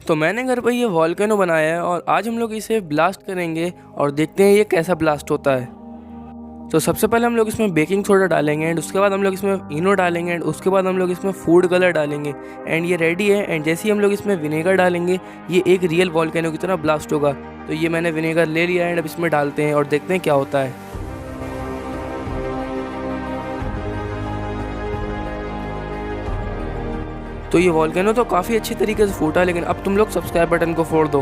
तो मैंने घर पे ये वॉल्केनो बनाया है और आज हम लोग इसे ब्लास्ट करेंगे और देखते हैं ये कैसा ब्लास्ट होता है। तो सबसे पहले हम लोग इसमें बेकिंग सोडा डालेंगे एंड उसके बाद हम लोग इसमें इनो डालेंगे एंड उसके बाद हम लोग इसमें फूड कलर डालेंगे एंड ये रेडी है। एंड जैसे ही हम लोग इसमें विनेगर डालेंगे ये एक रियल वॉल्केनो की तरह ब्लास्ट होगा। तो ये मैंने विनेगर ले लिया एंड अब इसमें डालते हैं और देखते हैं क्या होता है। तो ये वॉल्केनो तो काफ़ी अच्छी तरीके से फूटा, लेकिन अब तुम लोग सब्सक्राइब बटन को फोड़ दो।